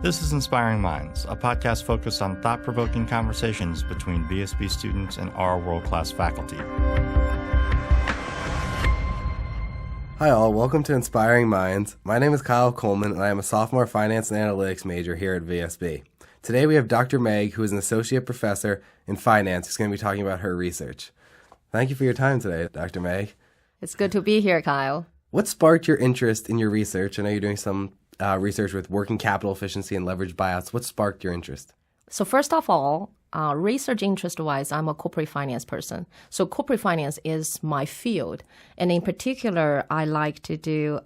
This is Inspiring Minds, a podcast focused on thought-provoking conversations between BSB students and our world-class faculty. Hi all, welcome to Inspiring Minds. My name is Kyle Coleman and I am a sophomore finance and analytics major here at VSB. Today we have Dr. Meg, who is an associate professor in finance, who's going to be talking about her research. Thank you for your time today, Dr. Meg. It's good to be here, Kyle. What sparked your interest in your research? I know you're doing some research with working capital efficiency and leveraged buyouts. What sparked your interest? So first of all, research interest-wise, I'm a corporate finance person. So corporate finance is my field. And in particular, I like to do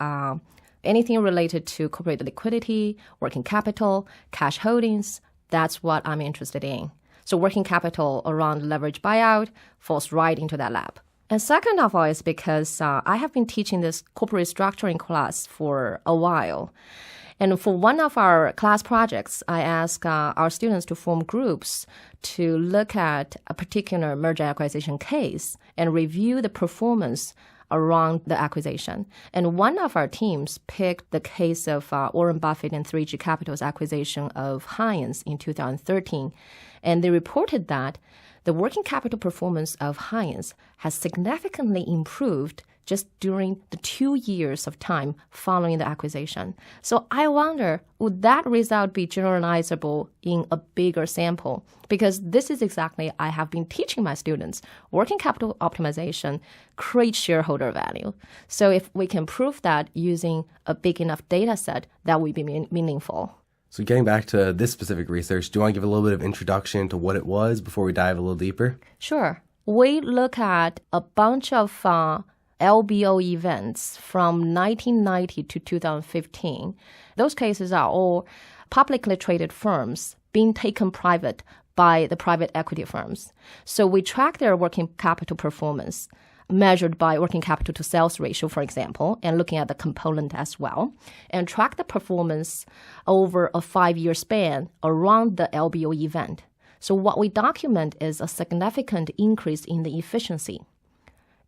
anything related to corporate liquidity, working capital, cash holdings. That's what I'm interested in. So working capital around leveraged buyout falls right into that lab. And second of all is because I have been teaching this corporate structuring class for a while. And for one of our class projects, I asked our students to form groups to look at a particular merger acquisition case and review the performance around the acquisition. And one of our teams picked the case of Warren Buffett and 3G Capital's acquisition of Heinz in 2013. And they reported that the working capital performance of Heinz has significantly improved just during the 2 years of time following the acquisition. So I wonder, would that result be generalizable in a bigger sample? Because this is exactly I have been teaching my students. Working capital optimization creates shareholder value. So if we can prove that using a big enough data set, that would be meaningful. So getting back to this specific research, do you want to give a little bit of introduction to what it was before we dive a little deeper? Sure. We look at a bunch of LBO events from 1990 to 2015. Those cases are all publicly traded firms being taken private by the private equity firms. So we track their working capital performance measured by working capital to sales ratio, for example, and looking at the component as well, and track the performance over a 5-year span around the LBO event. So what we document is a significant increase in the efficiency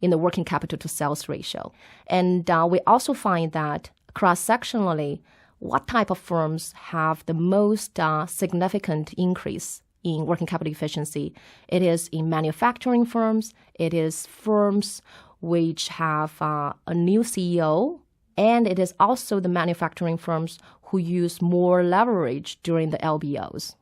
in the working capital to sales ratio. And we also find that cross-sectionally, what type of firms have the most significant increase in working capital efficiency? It is in manufacturing firms, it is firms which have a new CEO, and it is also the manufacturing firms who use more leverage during the LBOs.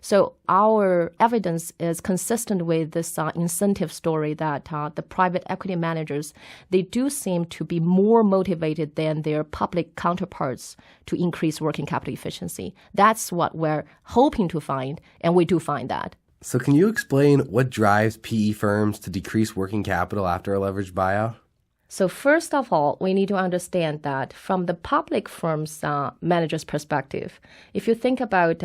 So our evidence is consistent with this incentive story that the private equity managers, they do seem to be more motivated than their public counterparts to increase working capital efficiency. That's what we're hoping to find, and we do find that. So can you explain what drives PE firms to decrease working capital after a leveraged buyout? So first of all, we need to understand that from the public firm's manager's perspective, if you think about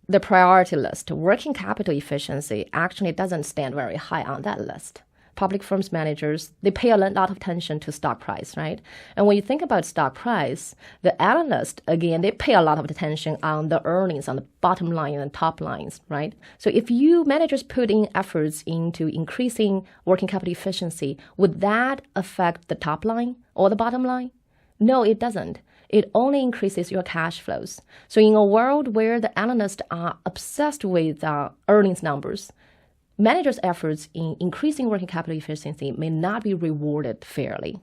the priority list, working capital efficiency actually doesn't stand very high on that list. Public firms managers, they pay a lot of attention to stock price, right? And when you think about stock price, the analysts, again, they pay a lot of attention on the earnings, on the bottom line and the top lines, right? So if you managers put in efforts into increasing working capital efficiency, would that affect the top line or the bottom line? No, it doesn't. It only increases your cash flows. So in a world where the analysts are obsessed with earnings numbers, managers' efforts in increasing working capital efficiency may not be rewarded fairly.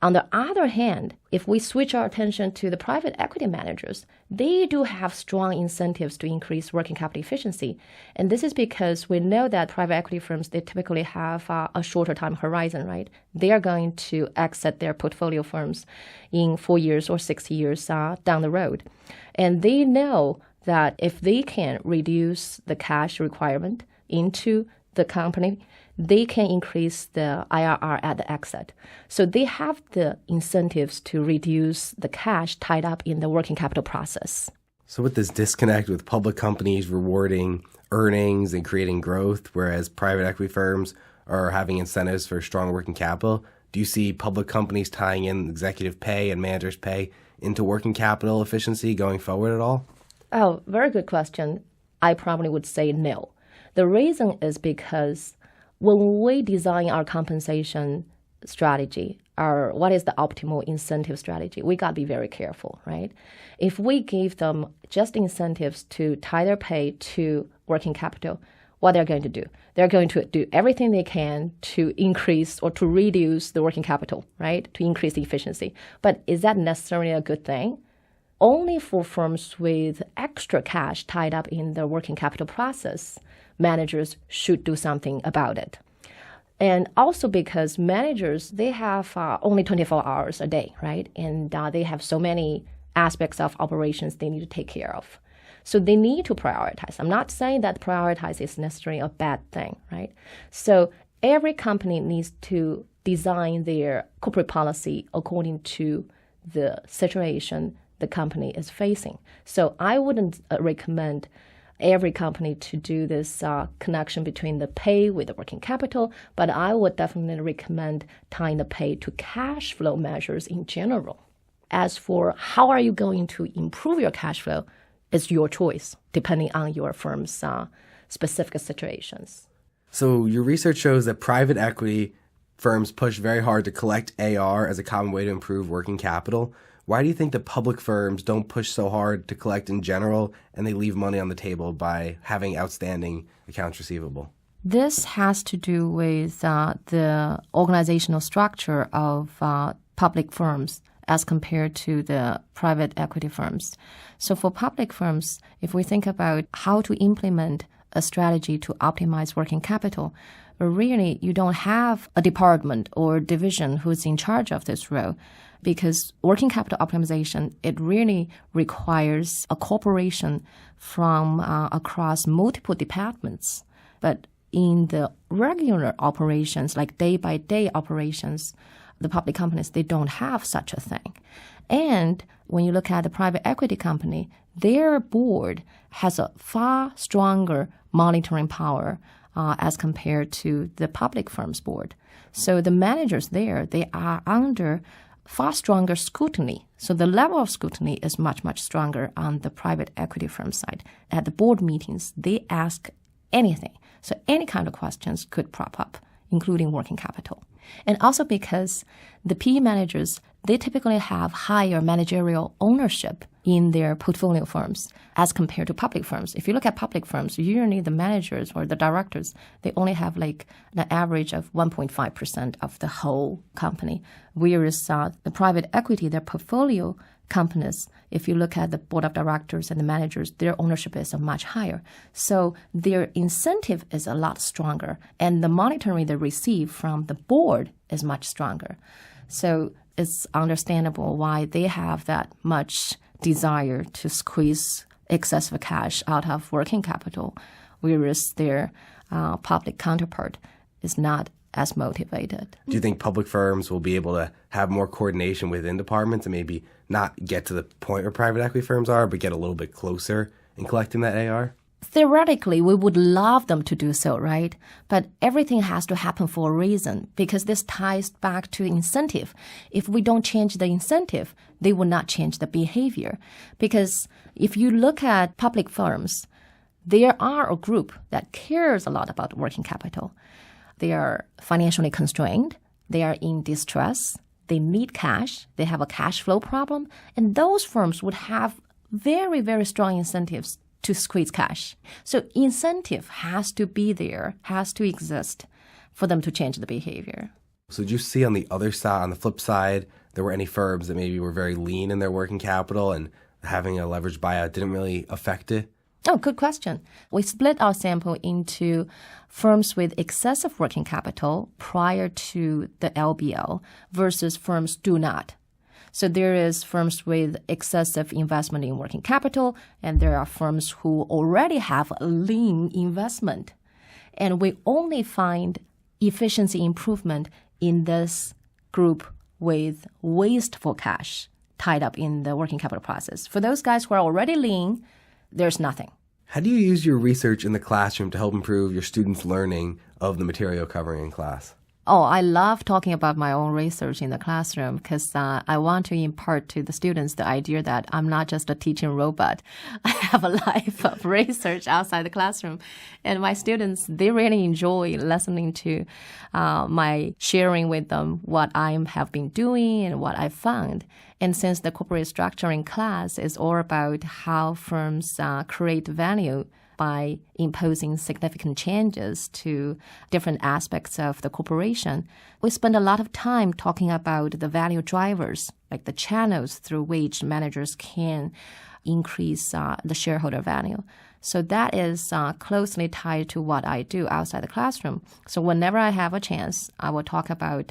On the other hand, if we switch our attention to the private equity managers, they do have strong incentives to increase working capital efficiency. And this is because we know that private equity firms, they typically have a shorter time horizon, right? They are going to exit their portfolio firms in 4 years or 6 years down the road. And they know that if they can reduce the cash requirement into the company, they can increase the IRR at the exit. So they have the incentives to reduce the cash tied up in the working capital process. So with this disconnect with public companies rewarding earnings and creating growth, whereas private equity firms are having incentives for strong working capital, do you see public companies tying in executive pay and managers' pay into working capital efficiency going forward at all? Oh, very good question. I probably would say no. The reason is because when we design our compensation, strategy or what is the optimal incentive strategy, we got to be very careful, right? If we give them just incentives to tie their pay to working capital, what they're going to do? They're going to do everything they can to increase or to reduce the working capital, right? To increase the efficiency. But is that necessarily a good thing? Only for firms with extra cash tied up in the working capital process, managers should do something about it. And also because managers, they have only 24 hours a day, right? And they have so many aspects of operations they need to take care of. So they need to prioritize. I'm not saying that prioritize is necessarily a bad thing, right? So every company needs to design their corporate policy according to the situation the company is facing. So I wouldn't recommend every company to do this connection between the pay with the working capital, but I would definitely recommend tying the pay to cash flow measures in general. As for how are you going to improve your cash flow, it's your choice, depending on your firm's specific situations. So your research shows that private equity firms push very hard to collect AR as a common way to improve working capital. Why do you think the public firms don't push so hard to collect in general and they leave money on the table by having outstanding accounts receivable? This has to do with the organizational structure of public firms as compared to the private equity firms. So for public firms, if we think about how to implement a strategy to optimize working capital, really you don't have a department or division who's in charge of this role, because working capital optimization, it really requires a cooperation from across multiple departments. But in the regular operations, like day-by-day operations, the public companies, they don't have such a thing. And when you look at the private equity company, their board has a far stronger monitoring power as compared to the public firm's board. So the managers there, they are under far stronger scrutiny. So the level of scrutiny is much, much stronger on the private equity firm side. At the board meetings, they ask anything. So any kind of questions could prop up, including working capital. And also because the PE managers, they typically have higher managerial ownership in their portfolio firms as compared to public firms. If you look at public firms, usually the managers or the directors, they only have like an average of 1.5% of the whole company. Whereas the private equity, their portfolio companies, if you look at the board of directors and the managers, their ownership is much higher. So their incentive is a lot stronger, and the monitoring they receive from the board is much stronger. So it's understandable why they have that much desire to squeeze excessive cash out of working capital, whereas their public counterpart is not as motivated. Do you think public firms will be able to have more coordination within departments and maybe not get to the point where private equity firms are, but get a little bit closer in collecting that AR? Theoretically, we would love them to do so, right? But everything has to happen for a reason, because this ties back to incentive. If we don't change the incentive, they will not change the behavior. Because if you look at public firms, there are a group that cares a lot about working capital. They are financially constrained. They are in distress. They need cash. They have a cash flow problem. And those firms would have very, very strong incentives to squeeze cash. So incentive has to be there, has to exist for them to change the behavior. So did you see on the other side, on the flip side, there were any firms that maybe were very lean in their working capital and having a leveraged buyout didn't really affect it? Oh, good question. We split our sample into firms with excessive working capital prior to the LBL versus firms do not. So there is firms with excessive investment in working capital, and there are firms who already have a lean investment. And we only find efficiency improvement in this group with wasteful cash tied up in the working capital process. For those guys who are already lean, there's nothing. How do you use your research in the classroom to help improve your students' learning of the material covering in class? Oh, I love talking about my own research in the classroom because I want to impart to the students the idea that I'm not just a teaching robot. I have a life of research outside the classroom. And my students, they really enjoy listening to my sharing with them what I have been doing and what I found. And since the corporate structuring class is all about how firms create value by imposing significant changes to different aspects of the corporation, we spend a lot of time talking about the value drivers, like the channels through which managers can increase the shareholder value. So that is closely tied to what I do outside the classroom. So whenever I have a chance, I will talk about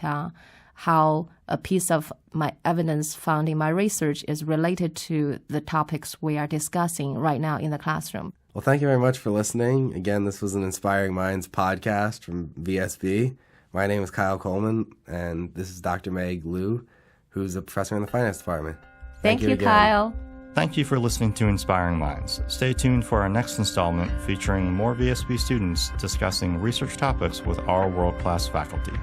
how a piece of my evidence found in my research is related to the topics we are discussing right now in the classroom. Well, thank you very much for listening. Again, this was an Inspiring Minds podcast from VSB. My name is Kyle Coleman, and this is Dr. Meg Luo, who's a professor in the finance department. Thank you, again. Kyle. Thank you for listening to Inspiring Minds. Stay tuned for our next installment featuring more VSB students discussing research topics with our world-class faculty.